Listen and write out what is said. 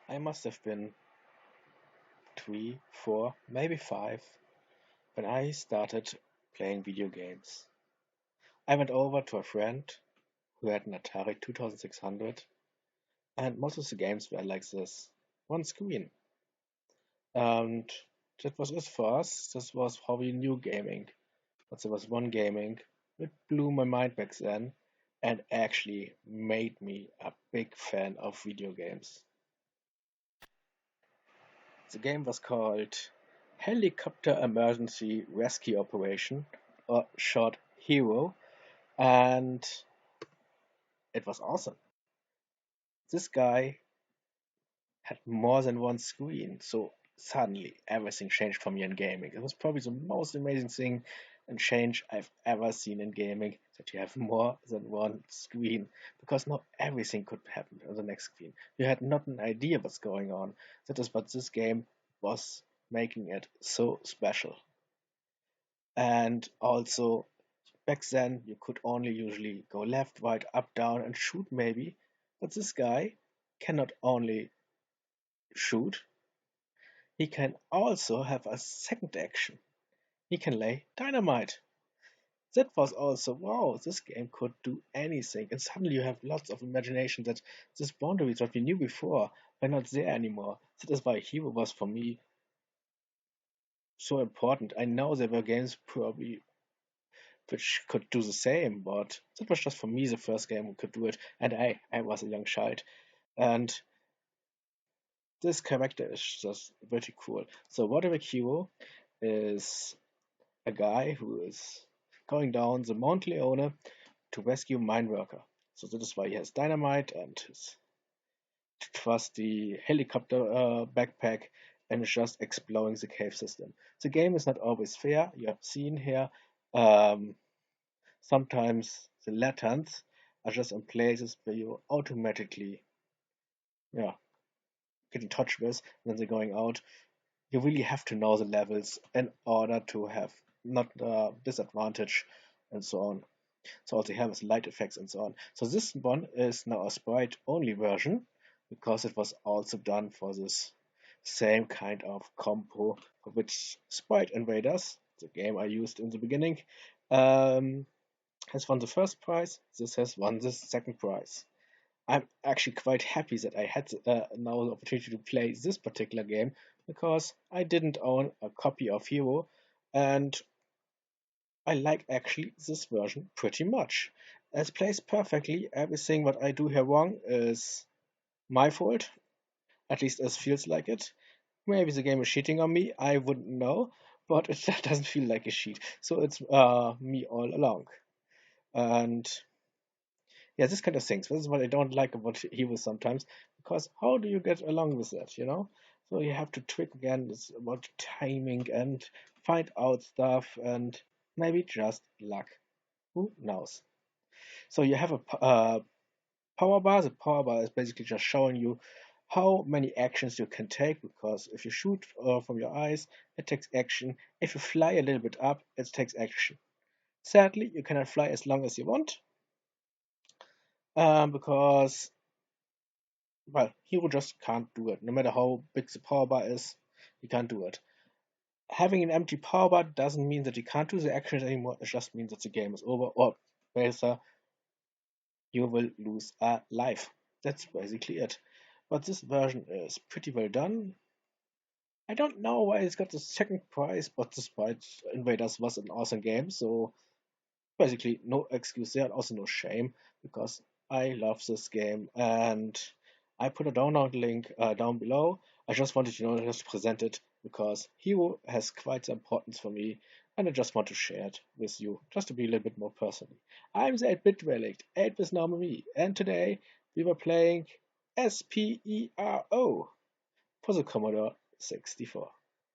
I must have been 3, 4, maybe 5 when I started playing video games. I went over to a friend who had an Atari 2600, and most of the games were like this one screen. And that was it for us. This was how we knew gaming. But there was one gaming that blew my mind back then and actually made me a big fan of video games. The game was called Helicopter Emergency Rescue Operation, or short H.E.R.O, and it was awesome. This guy had more than one screen, so suddenly everything changed for me in gaming. It was probably the most amazing thing and change I've ever seen in gaming, that you have more than one screen, because not everything could happen on the next screen. You had not an idea what's going on. That is what this game was making it so special. And also, back then you could only usually go left, right, up, down, and shoot maybe. But this guy can not only shoot, he can also have a second action. He can lay dynamite. That was also, wow, this game could do anything. And suddenly you have lots of imagination that these boundaries that we knew before were not there anymore. That is why Hero was for me so important. I know there were games probably which could do the same, but that was just for me the first game who could do it. And I was a young child. And this character is just very cool. So Roderick Hero is a guy who is going down the Mount Leone to rescue mine worker. So that is why he has dynamite and his trusty helicopter backpack and is just exploring the cave system. The game is not always fair. You have seen here um, sometimes the lanterns are just in places where you automatically yeah, get in touch with when they're going out. You really have to know the levels in order to have not disadvantage and so on. So also have light effects and so on. So this one is now a sprite only version because it was also done for this same kind of combo for which Sprite Invaders, the game I used in the beginning, um, has won the first prize. This has won the second prize. I'm actually quite happy that I had now the opportunity to play this particular game because I didn't own a copy of Hero, and I like actually this version pretty much. It plays perfectly. Everything what I do here wrong is my fault. At least it feels like it. Maybe the game is cheating on me. I wouldn't know, but it doesn't feel like a cheat. So it's me all along. And yeah, this kind of things. This is what I don't like about Evo sometimes, because how do you get along with that, you know? So you have to trick again. It's about timing and find out stuff and maybe just luck. Who knows? So you have a power bar. The power bar is basically just showing you how many actions you can take, because if you shoot from your eyes, it takes action. If you fly a little bit up, it takes action. Sadly, you cannot fly as long as you want, because well, Hero just can't do it. No matter how big the power bar is, he can't do it. Having an empty power bar doesn't mean that you can't do the actions anymore. It just means that the game is over, or better, you will lose a life. That's basically it. But this version is pretty well done. I don't know why it's got the second prize, but despite Invaders was an awesome game, so basically no excuse there, and also no shame, because I love this game, and I put a download link down below. I just wanted to just present it because Hero has quite some importance for me, and I just want to share it with you, just to be a little bit more personal. I'm the 8-bit Relic, 8-bit normal me, and today we were playing S.P.E.R.O. for the Commodore 64.